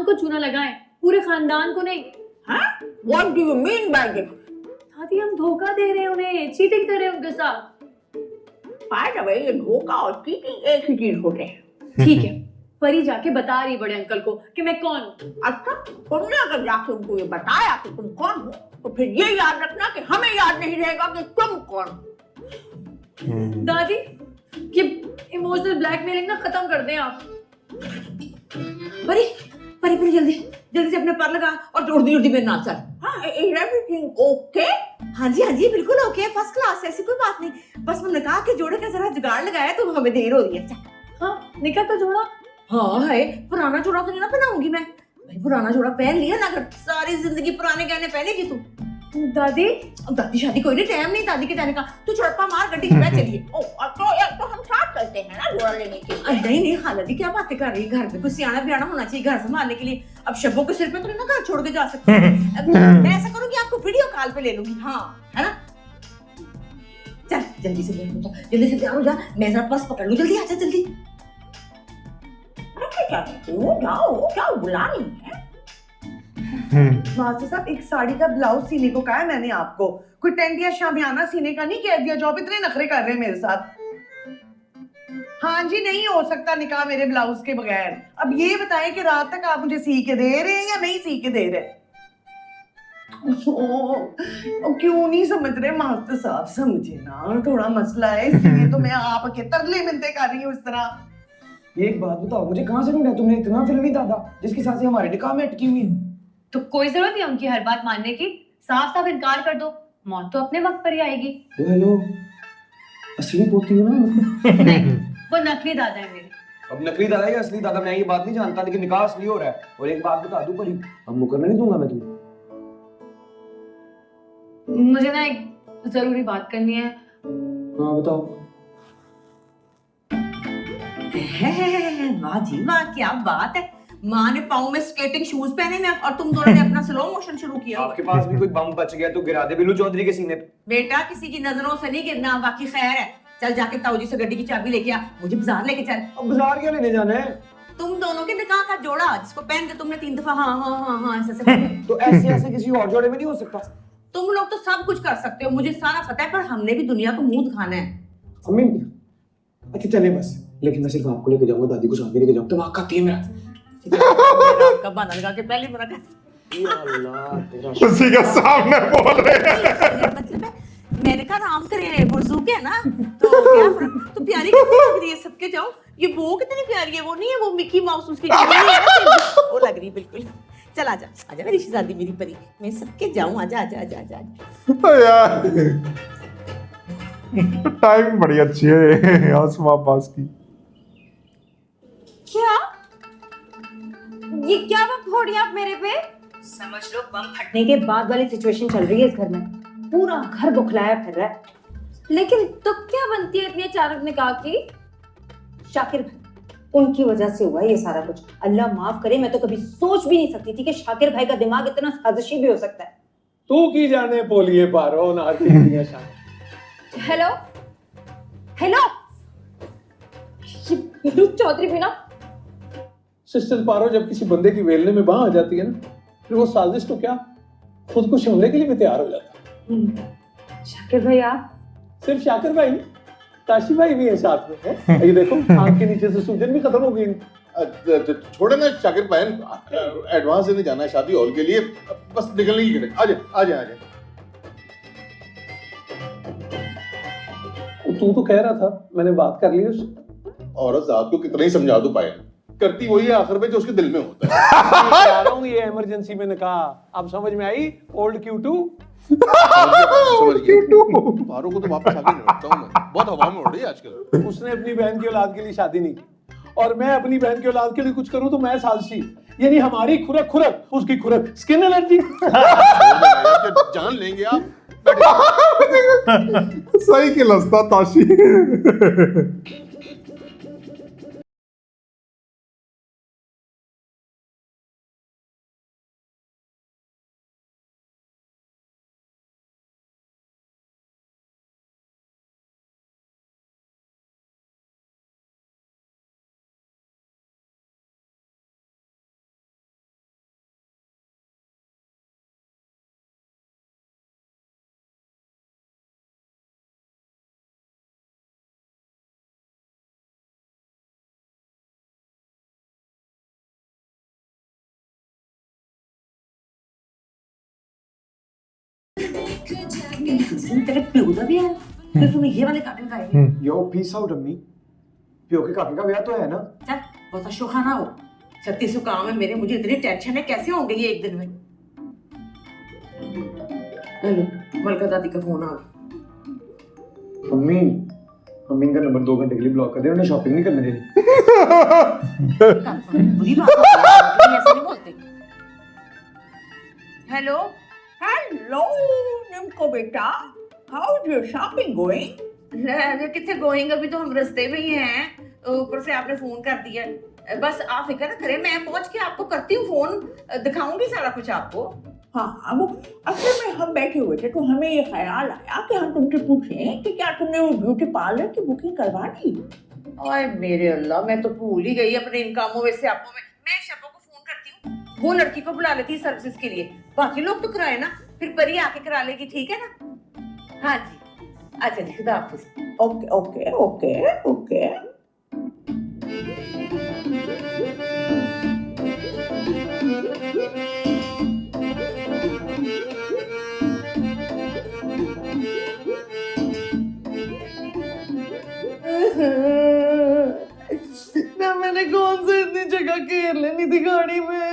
खानदान को चूना लगाएं, पूरे खानदान को नहीं। हाँ? What do you mean by this? दादी हम धोखा दे रहे हैं उन्हें, चीटिंग कर रहे हैं उनके साथ। By the way, ये धोखा और चीटिंग एक ही चीज होते हैं। ठीक है, परी जाके बता रही बड़े अंकल को कि मैं कौन हूँ। अच्छा, तुमने अगर जाके उनको ये बताया कि तुम कौन हो, तो फिर ये याद रखना कि हमें याद नहीं रहेगा कि तुम कौन हो। दादी ये इमोशनल ब्लैकमेलिंग ना खत्म कर दें आप। परी परी परी जल्दी जल्दी से अपने पर लगा और उड़ती उड़ती मेरे नाच चल। हाँ, is everything okay? हाँ जी बिल्कुल ओके, फर्स्ट क्लास, ऐसी कोई बात नहीं। बस मैंने कहा कि जोड़े का जरा जुगाड़ लगाया तो हमें देर हो रही है। हाँ, निकाह का जोड़ा। हाँ है, पुराना जोड़ा तो नहीं ना पहनाऊंगी मैं भाई, पुराना जोड़ा पहन लिया ना, अगर सारी जिंदगी पुराने गहने पहनेगी तू। दादी अब दादी शादी कोई नहीं, टाइम नहीं दादी के जाने का, तू छड़प्पा मार गड्डी पे चलिए। ओ, तो हम साथ करते हैं ना जोड़ा लेने के लिए। नहीं खाला जी क्या बातें कर रही है, घर में कुछ सियाना बियाना होना चाहिए घर संभालने के लिए। अब शब्बों के सिर पे तो नहीं ना घर छोड़ के जा सकते। मैं ऐसा करूंगी आपको वीडियो कॉल पे ले लूंगी, हाँ है ना। चल जल्दी से तैयार हो जा, मैं जरा पर्स पकड़ लूं, जल्दी आजा जल्दी। जाओ बुला रही है। मास्टर साहब, एक साड़ी का ब्लाउज सीने को कहा है मैंने आपको, कोई टेंट या शामियाना सीने का नहीं कह दिया जो आप इतने नखरे कर रहे हैं मेरे साथ। हाँ जी, नहीं हो सकता निकाह मेरे ब्लाउज के बगैर। अब ये बताएं कि रात तक आप मुझे सी के दे रहे हैं या नहीं सी के दे रहे? क्यों नहीं समझ रहे मास्टर साहब, समझे ना, थोड़ा मसला है इसलिए तो मैं आपके तरले मिलते कर रही हूँ इस तरह। एक बात बताओ, मुझे कहाँ से ढूंढा तुमने इतना फिल्मी दादा जिसकी साथ हमारे निकाह में अटकी हुई है? तो कोई जरूरत नहीं उनकी हर बात मानने की, साफ साफ इनकार कर दो, मौत तो अपने वक्त पर ही आएगी। तो हेलो, असली पोती हो ना? नहीं, वो नकली दादा है मेरे। अब नकली दादा या असली दादा मैं ये बात नहीं जानता, लेकिन निकाह असली हो रहा है। और एक बात बता दूं परी, अब मुकरना नहीं दूंगा मैं तुम्हें। मुझे ना एक जरूरी बात करनी है। हाँ बताओ। वाह जी वाह, क्या बात है। माँ ने पाँव में स्केटिंग शूज पहने में और तुम दोनों ने अपना स्लो मोशन शुरू किया। आपके पास भी कोई बम बच गया तो गिरा दे बिल्लू चौधरी के सीने पे। बेटा किसी की नजरों से नहीं गिरना, बाकी खैर है। चल जाके ताऊ जी से गड्डी की चाबी लेके आ, मुझे बाजार लेके चल। अब बाजार क्या लेने जाना है? तुम दोनों के निकाह का जोड़ा जिसको पहन के तुमने 3 दफा हाँ ऐसे तो ऐसे किसी और जोड़े में नहीं हो सकता? तुम लोग तो सब कुछ कर सकते हो, मुझे सारा पता है, पर हमने भी दुनिया को मुंह दिखाना है। अम्मी अच्छा चले बस, लेकिन मैं सिर्फ आपको लेके जाऊंगा, दादी को साथ लेके जाऊंगा। दिमाग खाती है मेरा। का बहाना लगा के पहले मेरा उसी के सामने बोल रहे हैं। मतलब मैंने कहा आराम करे, बुजुर्ग है ना, तो क्या फर्क। तो प्यारी कितनी लग रही है, सबके जाओ। ये वो कितनी प्यारी है, वो नहीं है वो मिकी माउस उसकी वो लग रही बिल्कुल। चल आजा आजा मेरी शहजादी, मेरी परी, मैं सबके जाऊं, आजा आजा आजा आजा। यार टाइमिंग बड़ी अच्छी है आसमां पास की। क्या ये क्या वक्त हो रही है आप मेरे पे? समझ लो बम फटने के बाद वाली सिचुएशन चल रही है इस घर में। पूरा घर बुखलाया फिर रहा है। लेकिन तो क्या बनती है इतनी अचानक निकाह की? शाकिर भाई, उनकी वजह से हुआ ये सारा कुछ। अल्लाह माफ करे, मैं तो कभी सोच भी नहीं सकती थी कि शाकिर भाई का दिमाग इतना साजिशी भी हो सकता है। तू की जाने बोलिए पारो नाती दुनिया शान। हेलो हेलो, ये बिल्लू चौधरी भी ना। सिस्टर पारो जब किसी बंदे की वेलने में बांह आ जाती है ना, फिर वो साजिश तो क्या खुद को शिमले के लिए भी तैयार हो जाता है। शाकिर भाई आप? सिर्फ शाकिर भाई नहीं, ताशी भाई भी है साथ में है। ये देखो आंख के नीचे से सूजन भी खत्म हो गई। छोड़े ना शाकिर भाई, एडवांस देने जाना है शादी हॉल के लिए, बस निकलने की घड़ी। आजा आजा आजा। तू तो कह रहा था, मैंने बात कर ली उससे। औरत जात को कितना ही समझा दो पाए, करती वही है आखिर में जो उसके दिल में होता है। आ रहा हूँ ये इमरजेंसी में निकाह, अब समझ में आई ओल्ड Q2। समझ गया। पारो को तो वापस आगे लौटता हूँ मैं, बहुत हवा में उड़ रही है आजकल। उसने अपनी बहन की औलाद के लिए शादी नहीं की, और मैं अपनी बहन की औलाद के लिए कुछ करूं तो मैं साजिशी, यानी हमारी खुरक खुरक उसकी खुरक, स्किन एलर्जी। जान लेंगे आप। सही के लस्ता ताशी। तेरे प्यो दा भी है फिर तूने ये वाले काटे खाए यो पीस आउट अम्मी प्यो के काके का ब्याह तो है ना चल बहुत शोखा ना हो 36 काम है मेरे मुझे इतनी टेंशन है कैसे होंगे ये एक दिन में हेलो मलका दादी का फोन आ गया अम्मी अम्मी का नंबर 2 घंटे के लिए ब्लॉक कर दे उन्हें शॉपिंग नहीं करने देनी बुरी बात है ऐसे नहीं बोलते हेलो हेलो निमको बेटा how is your shopping going अरे कितने गोइंग अभी तो हम रास्ते में ही हैं ऊपर से आपने फोन कर दिया बस आप फिक्र ना करें मैं पहुंच के आपको करती हूँ फोन दिखाऊंगी सारा कुछ आपको हाँ वो असल में हम बैठे हुए थे तो हमें ये ख्याल आया कि हम तुमसे पूछें कि क्या तुमने वो ब्यूटी पार्लर की बुकिंग करवा दी ओए मेरे अल्लाह मैं तो भूल ही गई अपने इन कामों में से आपको मैं शबो को फोन करती हूँ वो लड़की को बुला लेती है सर्विसेज के लिए बाकी लोग तो कराए ना फिर परी आके करा लेगी ठीक है ना हाँ जी अच्छा जी खुदा हाफिज ओके ओके ओके ओके ना मैंने कौन सी इतनी जगह घेर लेनी थी गाड़ी में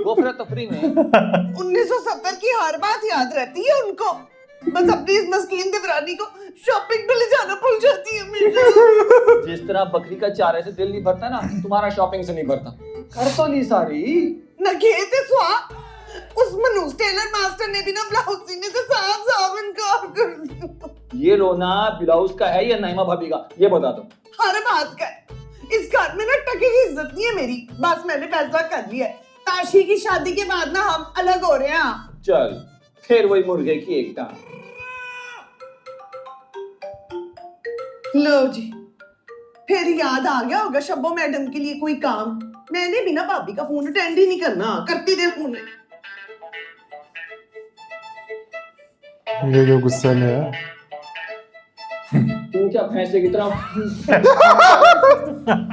गोफरा तफरी में 1970 की हर बात याद रहती है उनको बस अपनी इस मस्कीन देवरानी को शॉपिंग पे ले जाना भूल जाती है हमेशा जिस तरह बकरी का चारे से दिल नहीं भरता ना तुम्हारा शॉपिंग से नहीं भरता कर तो ली सारी न घेते स्वा उस मनूस टेलर मास्टर ने भी ना ब्लाउज सीने से साफ साफ इनकार कर दिया ये रोना ब्लाउज का है या नाइमा भाभी का ये बता दो हर बात का इस घर में ना टके की इज्जत नहीं है मेरी बस मैंने फैसला कर लिया है ताशी की शादी के बाद ना हम अलग हो रहे हैं चल फिर वही मुर्गे की एक टांग लो जी फिर याद आ गया होगा शब्बो मैडम के लिए कोई काम मैंने भी ना भाभी का फोन अटेंड ही नहीं करना करती रहे फोन ये जो गुस्से में है तू क्या भैंसे की तरह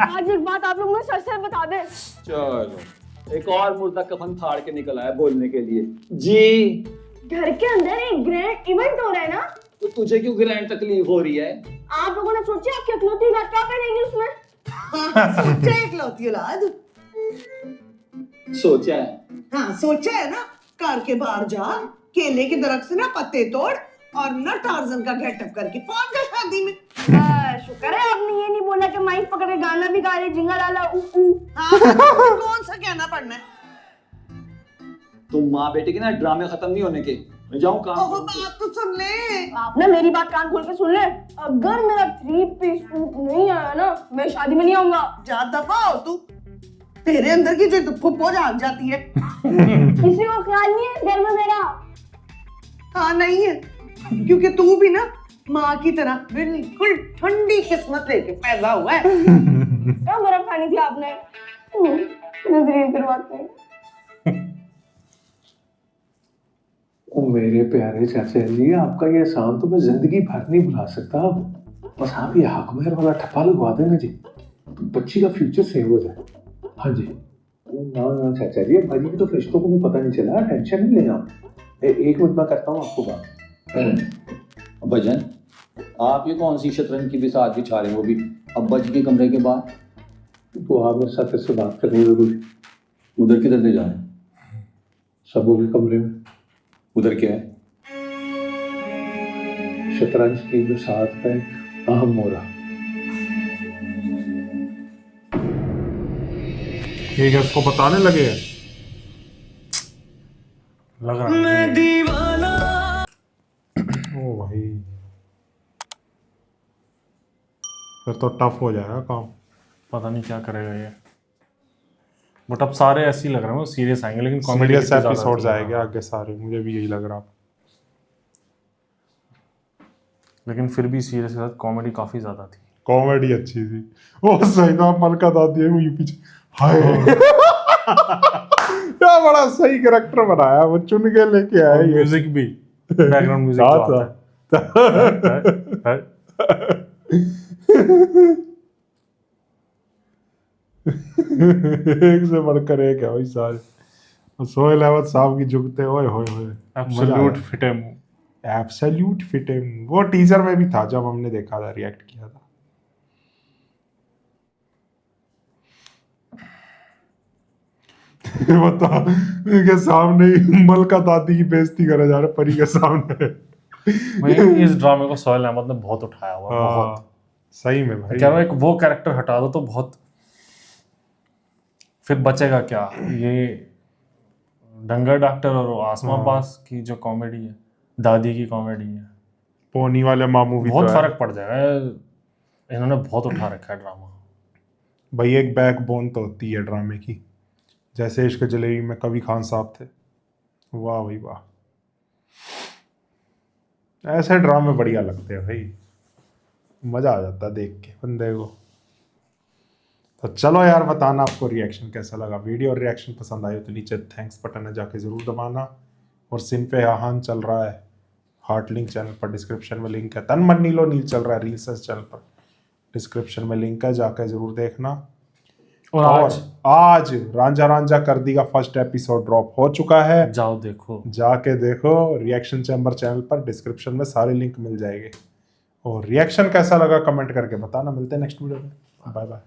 आज एक बात आप लोग मुझे सच से बता दे चलो एक और मुर्दा कफन फाड़ के निकल आया बोलने के लिए जी घर के अंदर एक ग्रैंड इवेंट हो रहा है ना तो तुझे क्यों ग्रैंड तकलीफ हो रही है आप लोगों ने सोचा आपकी इकलौती औलाद क्या करेगी उसमें सोचा है इकलौती औलाद सोचा है हाँ सोचा है ना कार के बाहर जा केले के दरख्त से ना पत्ते तोड़ और ना टार्जन का गेटअप करके पहुंच गए शादी में शुक्र है आपने ये नहीं बोला कि माइक पकड़ के गाना भी गा रहे जिंगा लाला ऊ ऊ हाँ कौन सा कहना पड़ना है तुम माँ बेटे के ना ड्रामे खत्म नहीं होने के मैं जाऊं काम ओहो बात तो सुन ले आप ना मेरी बात कान खोल के सुन ले अगर मेरा 3 पीस सूट नहीं आया ना मैं शादी में नहीं आऊंगा जा दफा हो तू तेरे अंदर की जो फुप्पो जाग जाती है किसी को ख्याल नहीं है घर में मेरा हाँ नहीं है क्योंकि तू भी ना माँ की तरह बिल्कुल ठंडी किस्मत लेके पैदा हुआ है क्या बर्फ खानी थी आपने नजरीन करवाते हैं ओ मेरे प्यारे चाचा जी आपका ये एहसान तो मैं जिंदगी भर नहीं भुला सकता बस आप ये हक मेहर वाला ठप्पा लगवा देना जी तो बच्ची का फ्यूचर सेव हो जाए हाँ जी ना ना चाचा जी भाजी के तो फरिश्तों को भी पता नहीं चला टेंशन नहीं लेना एक मिनट मैं करता हूँ आपको बात भजन आप ये कौन सी शतरंज की बिसात बिछा रहे हैं वो भी अब्बा जी के कमरे के बाहर तो आप मेरे साथ इससे बात करनी जरूरी उधर किधर ले जा रहे हैं सबों के कमरे में उधर क्या है शतरंज की बिसात का एक अहम मोड़ा ठीक है इसको बताने लगे हैं लग रहा है ओ भाई फिर तो टफ हो जाएगा काम पता नहीं क्या करेगा ये बट अब सारे ऐसे ही लग रहे हैं सीरियस आएंगे लेकिन कॉमेडी एपिसोड्स आएंगे आगे सारे मुझे भी यही लग रहा लेकिन फिर भी सीरियस के साथ कॉमेडी काफी ज्यादा थी कॉमेडी अच्छी थी ओ सही ना मलका दादी है वो ये पीछे हाय क्या बड़ा सही कैरेक्टर बनाया वो चुन के लेके आया म्यूजिक भी बैकग्राउंड म्यूजिक एक से बढ़कर एक है भाई सारे सोहेल अहमद साहब की जुगते ओए होए होए एब्सोल्यूट फिटे एब्सोल्यूट फिटिंग। वो टीजर में भी था जब हमने देखा था, रिएक्ट किया था। वो तो के सामने ही मलका दादी की बेइज्जती करे जा रहे परी के सामने। भाई इस ड्रामे को सोहेल अहमद ने बहुत उठाया हुआ है, बहुत। सही में भाई। क्या एक वो कैरेक्टर हटा दो तो बहुत, फिर बचेगा क्या? ये डंगर डॉक्टर और आसमा अब्बास की जो कॉमेडी है, दादी की कॉमेडी है, पोनी वाले मामू भी बहुत तो है। फर्क पड़ जाएगा। इन्होंने बहुत उठा रखा है ड्रामा। भाई एक बैकबोन तो होती है ड्रामे की, जैसे इश्क जलेबी में कबीर खान साहब थे। वाह भाई वाह, ऐसे ड्रामे बढ़िया लगते हैं भाई, मजा आ जाता है देख के बंदे को। तो चलो यार, बताना आपको रिएक्शन कैसा लगा। वीडियो और रिएक्शन पसंद आए तो नीचे थैंक्स बटन है, जाके ज़रूर दबाना। और सिन पे आहान चल रहा है, हार्ट लिंक चैनल पर डिस्क्रिप्शन में लिंक है। तन मन नीलो नील चल रहा है रील्स चैनल पर, डिस्क्रिप्शन में लिंक है, जाके ज़रूर देखना। और आज रांझा रांझा कर दी का फर्स्ट एपिसोड ड्रॉप हो चुका है, जाओ देखो, जाके देखो। रिएक्शन चैम्बर चैनल पर डिस्क्रिप्शन में सारे लिंक मिल जाएंगे। और रिएक्शन कैसा लगा कमेंट करके बताना। मिलते हैं नेक्स्ट वीडियो में, बाय बाय।